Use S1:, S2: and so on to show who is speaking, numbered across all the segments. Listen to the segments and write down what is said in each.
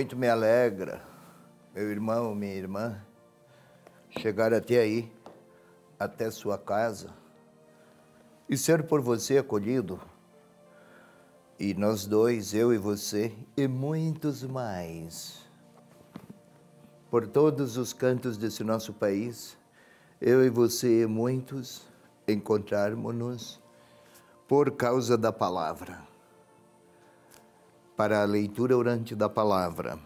S1: Muito me alegra, meu irmão, minha irmã, chegar até aí, até sua casa, e ser por você acolhido. E nós dois, eu e você, e muitos mais, por todos os cantos desse nosso país, eu e você e muitos, encontrarmos-nos por causa da palavra. Para a leitura orante da palavra,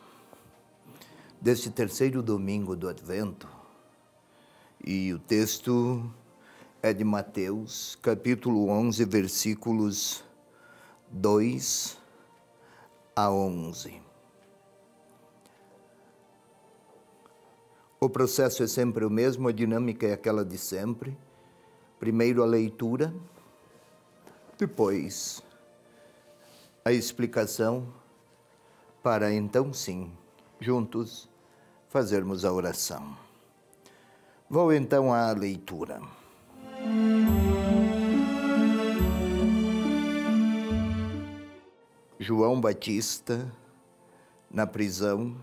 S1: deste terceiro domingo do Advento, e o texto é de Mateus, capítulo 11, versículos 2 a 11. O processo é sempre o mesmo, a dinâmica é aquela de sempre. Primeiro a leitura, depois a explicação, para então sim, juntos, fazermos a oração. Vou então à leitura. João Batista, na prisão,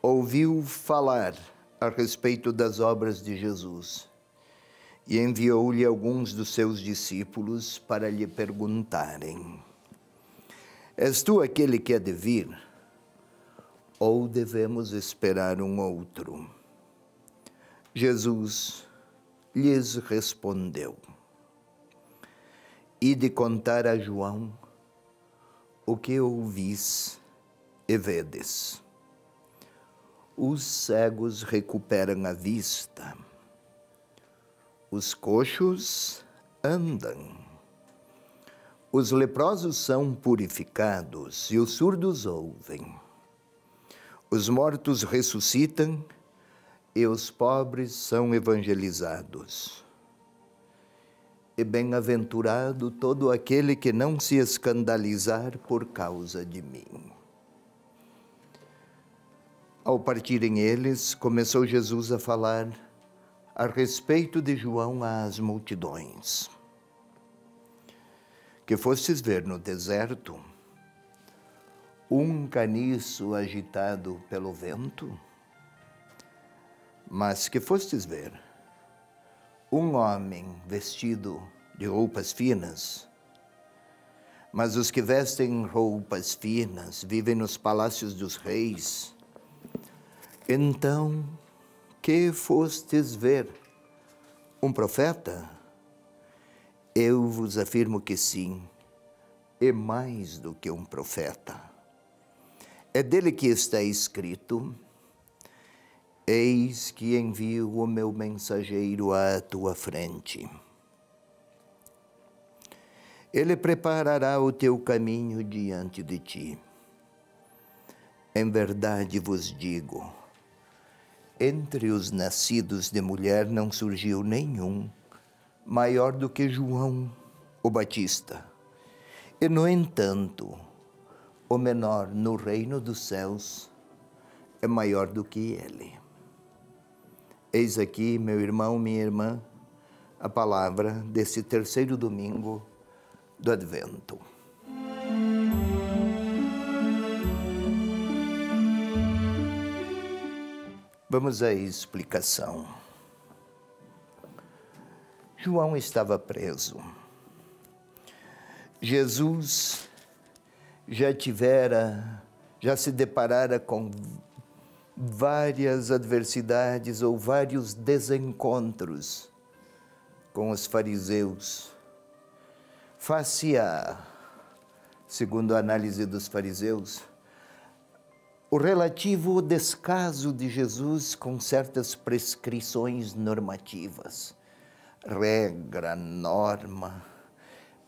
S1: ouviu falar a respeito das obras de Jesus e enviou-lhe alguns dos seus discípulos para lhe perguntarem: És tu aquele que há de vir, ou devemos esperar um outro? Jesus lhes respondeu: Ide contar a João o que ouvis e vedes. Os cegos recuperam a vista, os coxos andam, os leprosos são purificados e os surdos ouvem. Os mortos ressuscitam e os pobres são evangelizados. E bem-aventurado todo aquele que não se escandalizar por causa de mim. Ao partirem eles, começou Jesus a falar a respeito de João às multidões. Que fostes ver no deserto um caniço agitado pelo vento, mas que fostes ver um homem vestido de roupas finas. Mas os que vestem roupas finas vivem nos palácios dos reis. Então, que fostes ver um profeta? Eu vos afirmo que sim, e mais do que um profeta. É dele que está escrito: Eis que envio o meu mensageiro à tua frente. Ele preparará o teu caminho diante de ti. Em verdade vos digo, entre os nascidos de mulher não surgiu nenhum maior do que João, o Batista. E, no entanto, o menor no reino dos céus é maior do que ele. Eis aqui, meu irmão, minha irmã, a palavra desse terceiro domingo do Advento. Vamos à explicação. João estava preso. Jesus já se deparara com várias adversidades ou vários desencontros com os fariseus. Face a, segundo a análise dos fariseus, o relativo descaso de Jesus com certas prescrições normativas, regra, norma,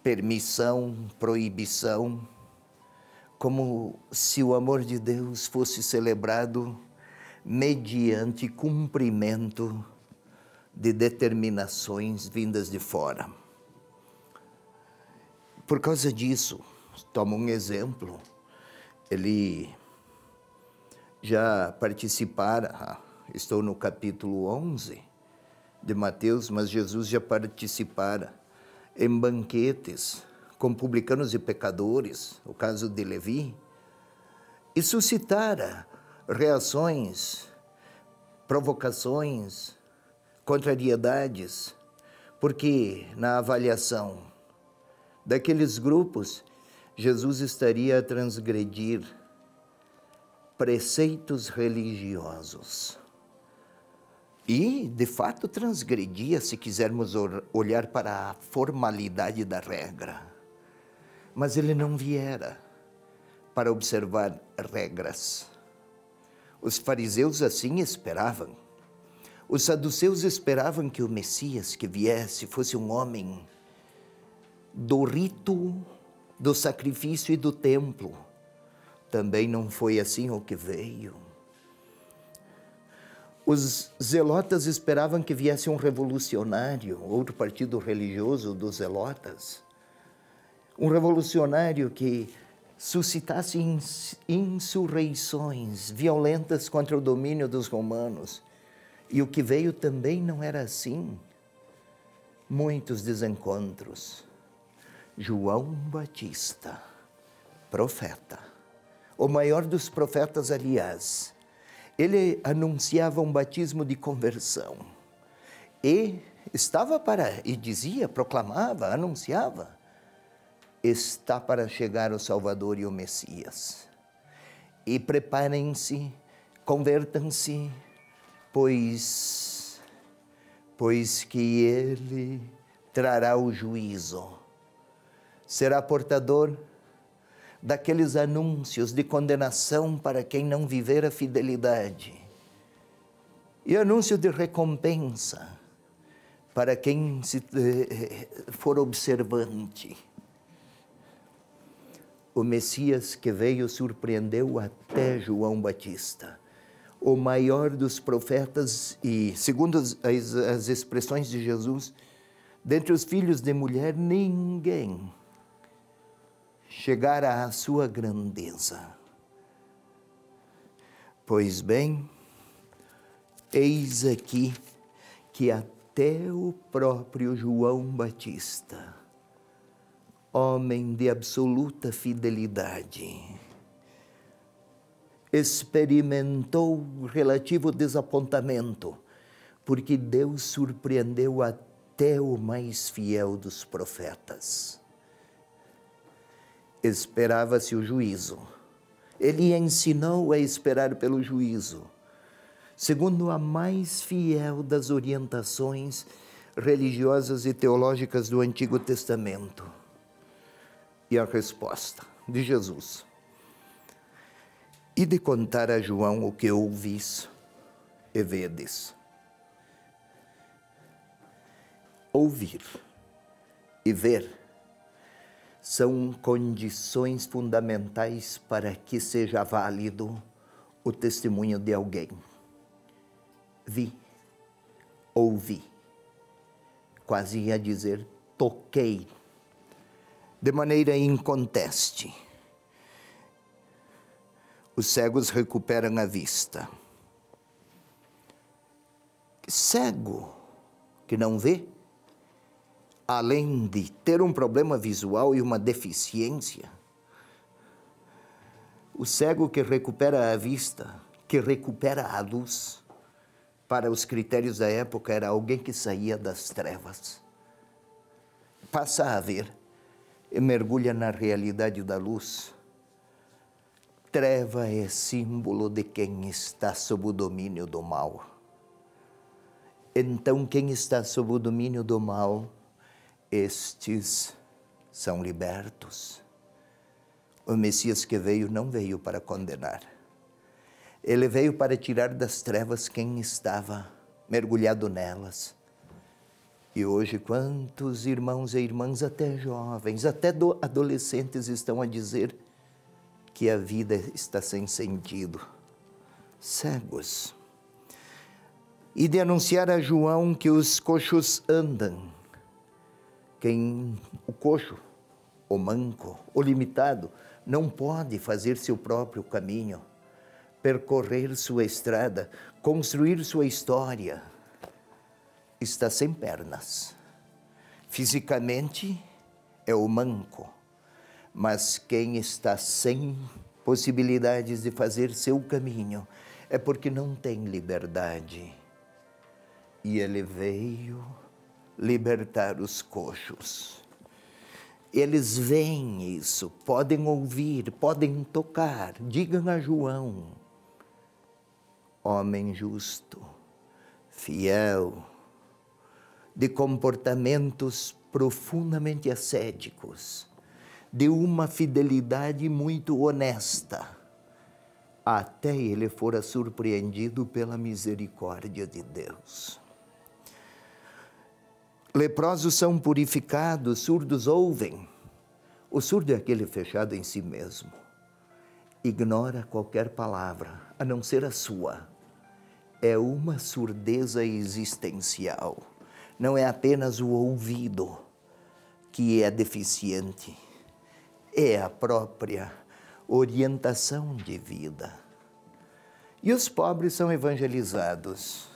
S1: permissão, proibição, como se o amor de Deus fosse celebrado mediante cumprimento de determinações vindas de fora. Por causa disso, toma um exemplo, ele já participara, estou no capítulo 11 de Mateus, mas Jesus já participara em banquetes com publicanos e pecadores, o caso de Levi, e suscitara reações, provocações, contrariedades, porque na avaliação daqueles grupos, Jesus estaria a transgredir preceitos religiosos. E, de fato, transgredia, se quisermos olhar para a formalidade da regra. Mas ele não viera para observar regras. Os fariseus assim esperavam. Os saduceus esperavam que o Messias que viesse fosse um homem do rito, do sacrifício e do templo. Também não foi assim o que veio. Os zelotas esperavam que viesse um revolucionário, outro partido religioso dos zelotas. Um revolucionário que suscitasse insurreições violentas contra o domínio dos romanos. E o que veio também não era assim. Muitos desencontros. João Batista, profeta, o maior dos profetas, aliás, ele anunciava um batismo de conversão e dizia, proclamava, anunciava, está para chegar o Salvador e o Messias. E preparem-se, convertam-se, pois que ele trará o juízo. Será portador daqueles anúncios de condenação para quem não viver a fidelidade e anúncio de recompensa para quem for observante. O Messias que veio surpreendeu até João Batista, o maior dos profetas e, segundo as expressões de Jesus, dentre os filhos de mulher, ninguém chegara à sua grandeza. Pois bem, eis aqui que até o próprio João Batista, homem de absoluta fidelidade, experimentou relativo desapontamento, porque Deus surpreendeu até o mais fiel dos profetas. Esperava-se o juízo. Ele ensinou a esperar pelo juízo, segundo a mais fiel das orientações religiosas e teológicas do Antigo Testamento. E a resposta de Jesus: e de contar a João o que ouvis e vedes. Ouvir e ver são condições fundamentais para que seja válido o testemunho de alguém. Vi, ouvi, quase ia dizer toquei, de maneira inconteste. Os cegos recuperam a vista. Cego que não vê, além de ter um problema visual e uma deficiência, o cego que recupera a vista, que recupera a luz, para os critérios da época, era alguém que saía das trevas, passa a ver e mergulha na realidade da luz. Treva é símbolo de quem está sob o domínio do mal. Então, quem está sob o domínio do mal, estes são libertos. O Messias que veio não veio para condenar. Ele veio para tirar das trevas quem estava mergulhado nelas. E hoje quantos irmãos e irmãs, até jovens, até adolescentes, estão a dizer que a vida está sem sentido. Cegos. E de anunciar a João que os coxos andam. O coxo, o manco, o limitado, não pode fazer seu próprio caminho, percorrer sua estrada, construir sua história. Está sem pernas. Fisicamente é o manco, mas quem está sem possibilidades de fazer seu caminho, é porque não tem liberdade. E ele veio libertar os coxos. Eles veem isso, podem ouvir, podem tocar. Digam a João, homem justo, fiel, de comportamentos profundamente ascéticos, de uma fidelidade muito honesta, até ele fora surpreendido pela misericórdia de Deus. Leprosos são purificados, surdos ouvem. O surdo é aquele fechado em si mesmo. Ignora qualquer palavra, a não ser a sua. É uma surdeza existencial. Não é apenas o ouvido que é deficiente. É a própria orientação de vida. E os pobres são evangelizados.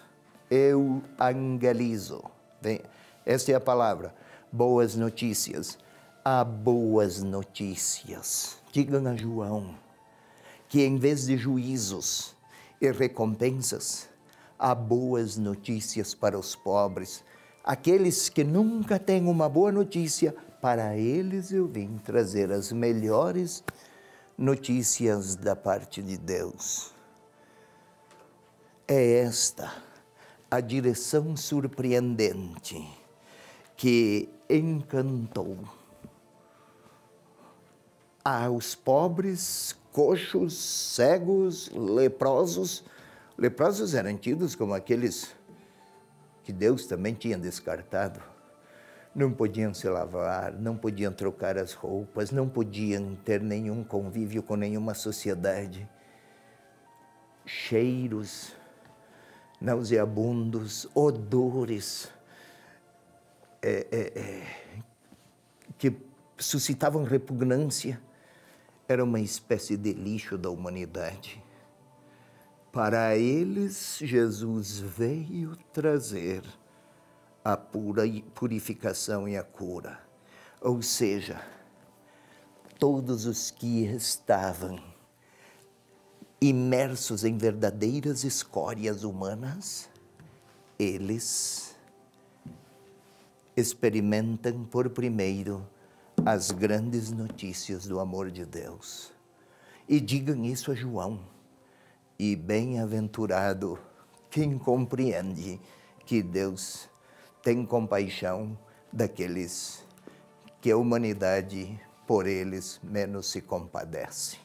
S1: Eu angelizo. Bem, esta é a palavra. Boas notícias. Há boas notícias. Digam a João que em vez de juízos e recompensas, há boas notícias para os pobres. Aqueles que nunca têm uma boa notícia, para eles eu vim trazer as melhores notícias da parte de Deus. É esta a direção surpreendente que encantou aos pobres, coxos, cegos, leprosos. Leprosos eram tidos como aqueles que Deus também tinha descartado. Não podiam se lavar, não podiam trocar as roupas, não podiam ter nenhum convívio com nenhuma sociedade. Cheiros nauseabundos, odores que suscitavam repugnância. Era uma espécie de lixo da humanidade. Para eles, Jesus veio trazer a purificação e a cura. Ou seja, todos os que estavam imersos em verdadeiras escórias humanas, eles experimentam por primeiro as grandes notícias do amor de Deus. E digam isso a João. E bem-aventurado quem compreende que Deus tem compaixão daqueles que a humanidade, por eles, menos se compadece.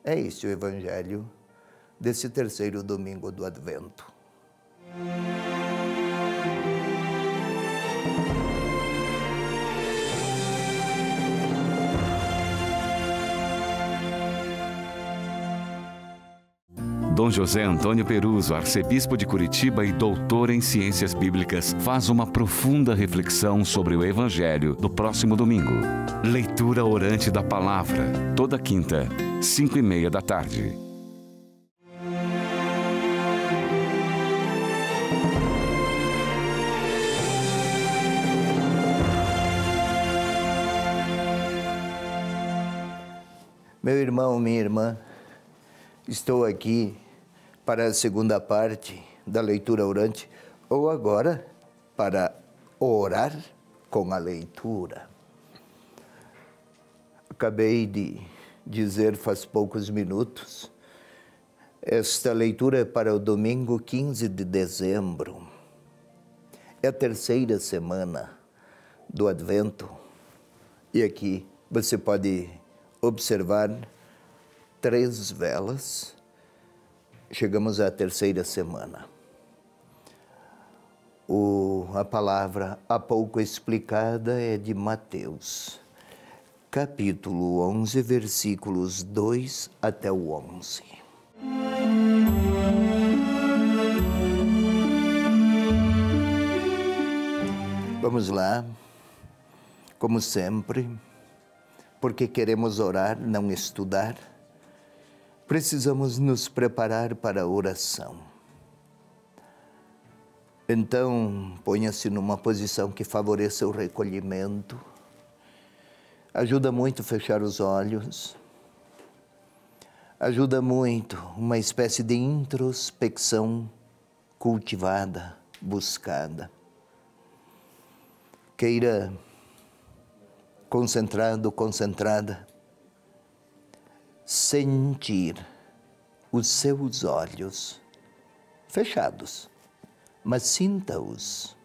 S1: É este o Evangelho desse terceiro domingo do Advento.
S2: Dom José Antônio Peruso, arcebispo de Curitiba e doutor em ciências bíblicas, faz uma profunda reflexão sobre o Evangelho do próximo domingo. Leitura orante da Palavra, toda quinta, 5:30 da tarde.
S1: Meu irmão, minha irmã, estou aqui para a segunda parte da leitura orante, ou agora para orar com a leitura. Acabei de dizer faz poucos minutos, esta leitura é para o domingo 15 de dezembro. É a terceira semana do Advento. E aqui você pode observar 3 velas. Chegamos à terceira semana. A palavra há pouco explicada é de Mateus, capítulo 11, versículos 2 até o 11. Vamos lá, como sempre, porque queremos orar, não estudar. Precisamos nos preparar para a oração. Então, ponha-se numa posição que favoreça o recolhimento. Ajuda muito fechar os olhos. Ajuda muito uma espécie de introspecção cultivada, buscada. Queira, concentrado, concentrada, sentir os seus olhos fechados, mas sinta-os.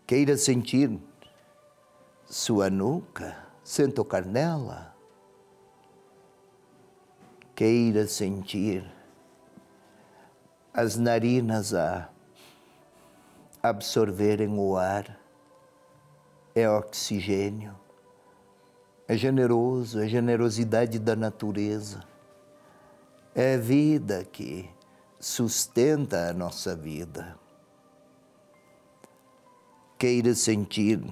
S1: Queira sentir sua nuca sem tocar nela. Queira sentir as narinas a absorverem o ar. É oxigênio, é generoso, é generosidade da natureza. É vida que sustenta a nossa vida. Queira sentir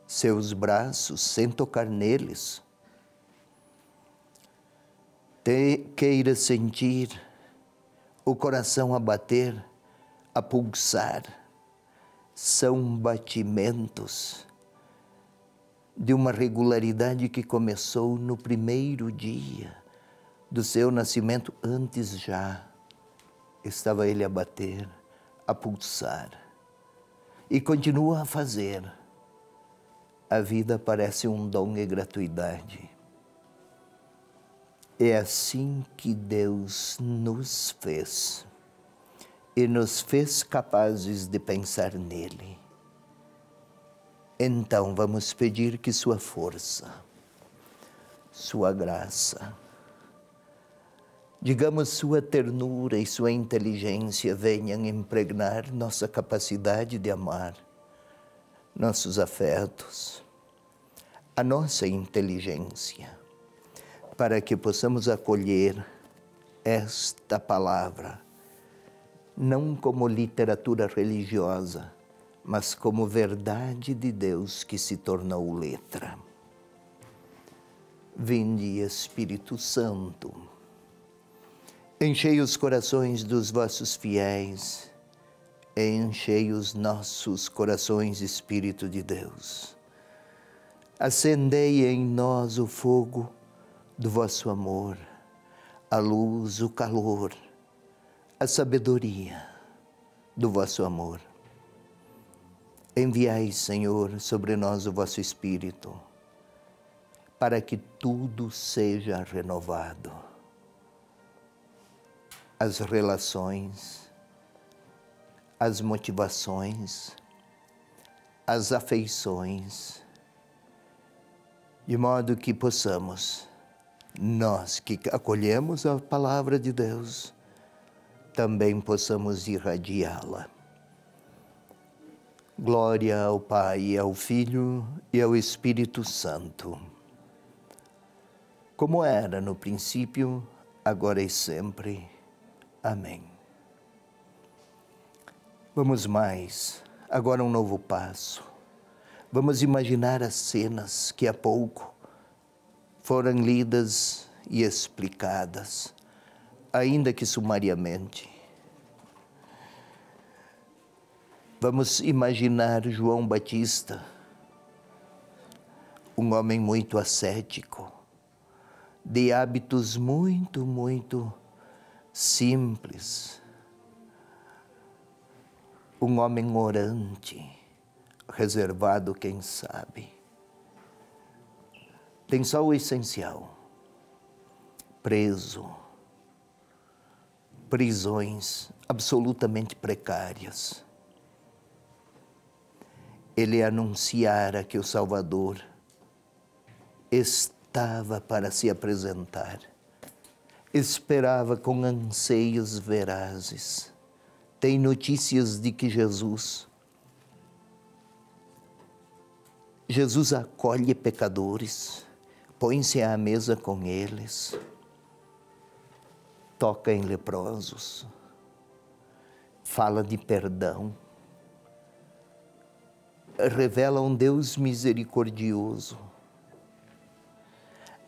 S1: seus braços sem tocar neles. Queira sentir o coração a bater, a pulsar. São batimentos de uma regularidade que começou no primeiro dia do seu nascimento. Antes já estava ele a bater, a pulsar. E continua a fazer. A vida parece um dom e gratuidade. É assim que Deus nos fez. E nos fez capazes de pensar nele. Então vamos pedir que sua força, sua graça, digamos sua ternura e sua inteligência venham impregnar nossa capacidade de amar, nossos afetos, a nossa inteligência, para que possamos acolher esta palavra, não como literatura religiosa, mas como verdade de Deus que se tornou letra. Vinde, Espírito Santo, enchei os corações dos vossos fiéis, enchei os nossos corações, Espírito de Deus. Acendei em nós o fogo do vosso amor, a luz, o calor, a sabedoria do vosso amor. Enviai, Senhor, sobre nós o vosso Espírito, para que tudo seja renovado. As relações, as motivações, as afeições, de modo que possamos, nós que acolhemos a palavra de Deus, também possamos irradiá-la. Glória ao Pai, ao Filho e ao Espírito Santo, como era no princípio, agora e sempre. Amém. Vamos mais, agora um novo passo. Vamos imaginar as cenas que há pouco foram lidas e explicadas, ainda que sumariamente. Vamos imaginar João Batista, um homem muito ascético, de hábitos muito simples, um homem orante, reservado, quem sabe. Tem só o essencial, preso, prisões absolutamente precárias. Ele anunciara que o Salvador estava para se apresentar. Esperava com anseios verazes. Tem notícias de que Jesus acolhe pecadores, põe-se à mesa com eles, toca em leprosos, fala de perdão, revela um Deus misericordioso,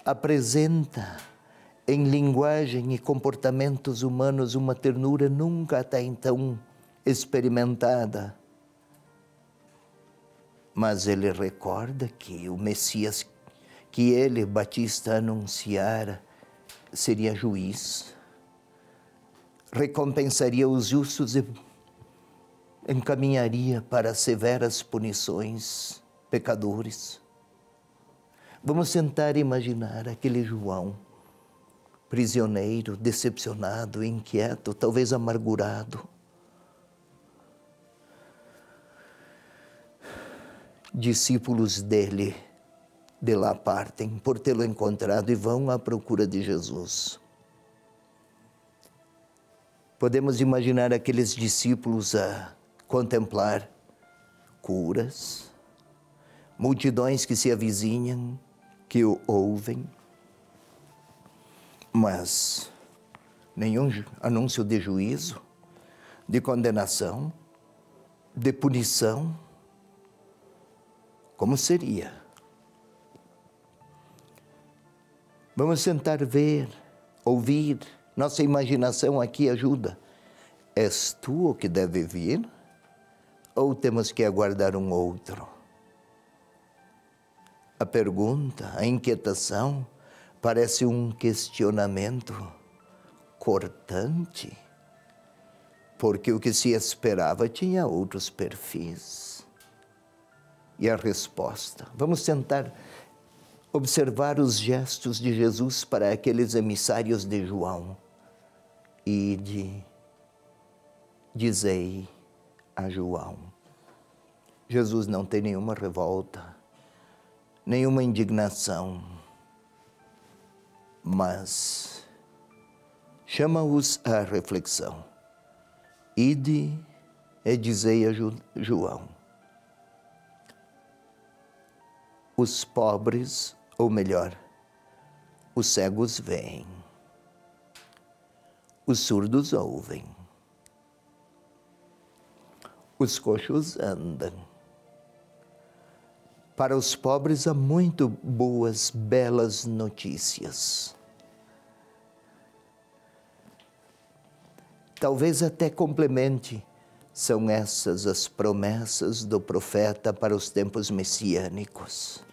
S1: apresenta em linguagem e comportamentos humanos uma ternura nunca até então experimentada. Mas ele recorda que o Messias que ele, Batista, anunciara, seria juiz, recompensaria os justos e encaminharia para severas punições pecadores. Vamos tentar imaginar aquele João, prisioneiro, decepcionado, inquieto, talvez amargurado. Discípulos dele de lá partem por tê-lo encontrado e vão à procura de Jesus. Podemos imaginar aqueles discípulos a contemplar curas, multidões que se avizinham, que o ouvem, mas nenhum anúncio de juízo, de condenação, de punição. Como seria? Vamos tentar ver, ouvir. Nossa imaginação aqui ajuda. És tu o que deve vir? Ou temos que aguardar um outro? A pergunta, a inquietação, parece um questionamento cortante, porque o que se esperava tinha outros perfis. E a resposta? Vamos tentar observar os gestos de Jesus para aqueles emissários de João. Dizei a João. Jesus não tem nenhuma revolta, nenhuma indignação, mas chama-os à reflexão. Ide e dizei a João. Os pobres, ou melhor, os cegos veem, os surdos ouvem, os coxos andam. Para os pobres há muito boas, belas notícias. Talvez até complemente, são essas as promessas do profeta para os tempos messiânicos.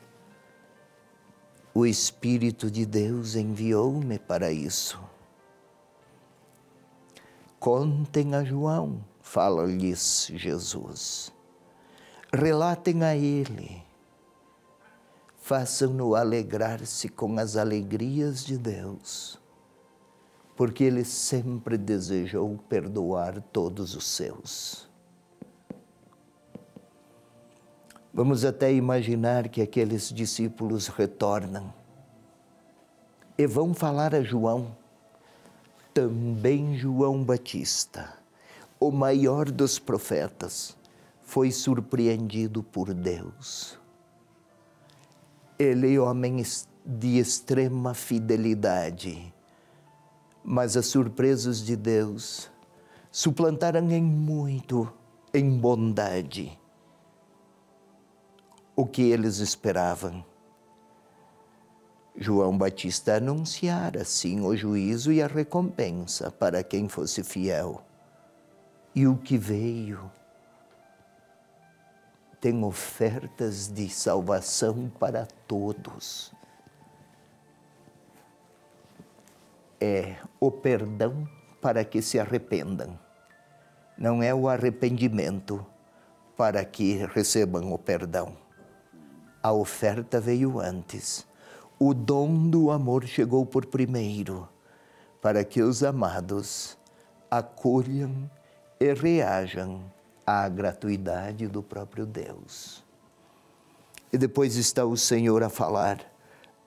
S1: O Espírito de Deus enviou-me para isso. Contem a João, fala-lhes Jesus. Relatem a ele. Façam-no alegrar-se com as alegrias de Deus, porque ele sempre desejou perdoar todos os seus. Vamos até imaginar que aqueles discípulos retornam e vão falar a João, também João Batista, o maior dos profetas, foi surpreendido por Deus. Ele é homem de extrema fidelidade, mas as surpresas de Deus suplantaram em muito, em bondade, o que eles esperavam. João Batista anunciara, sim, o juízo e a recompensa para quem fosse fiel. E o que veio tem ofertas de salvação para todos. É o perdão para que se arrependam. Não é o arrependimento para que recebam o perdão. A oferta veio antes. O dom do amor chegou por primeiro, para que os amados acolham e reajam à gratuidade do próprio Deus. E depois está o Senhor a falar,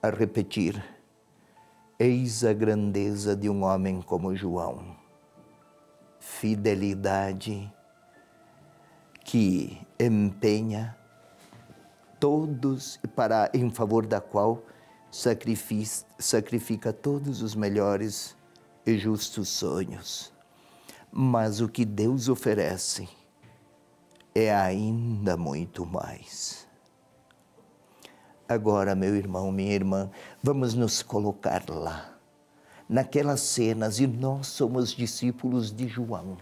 S1: a repetir: eis a grandeza de um homem como João. Fidelidade que empenha todos em favor da qual sacrifica todos os melhores e justos sonhos. Mas o que Deus oferece é ainda muito mais. Agora, meu irmão, minha irmã, vamos nos colocar lá, naquelas cenas, e nós somos discípulos de João.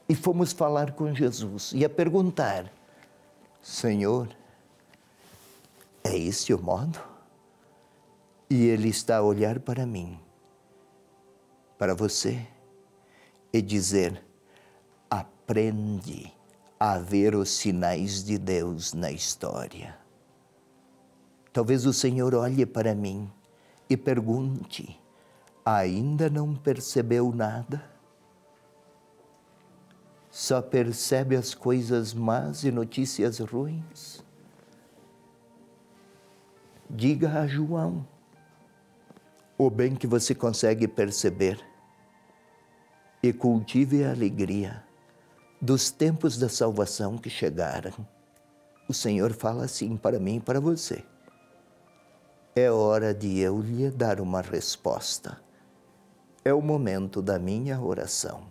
S1: E fomos falar com Jesus e a perguntar: Senhor, é esse o modo? E Ele está a olhar para mim para você e dizer: aprende a ver os sinais de Deus na história. Talvez o Senhor olhe para mim e pergunte: ainda não percebeu nada? Só percebe as coisas más e notícias ruins? Diga a João o bem que você consegue perceber e cultive a alegria dos tempos da salvação que chegaram. O Senhor fala assim para mim e para você: é hora de eu lhe dar uma resposta. É o momento da minha oração.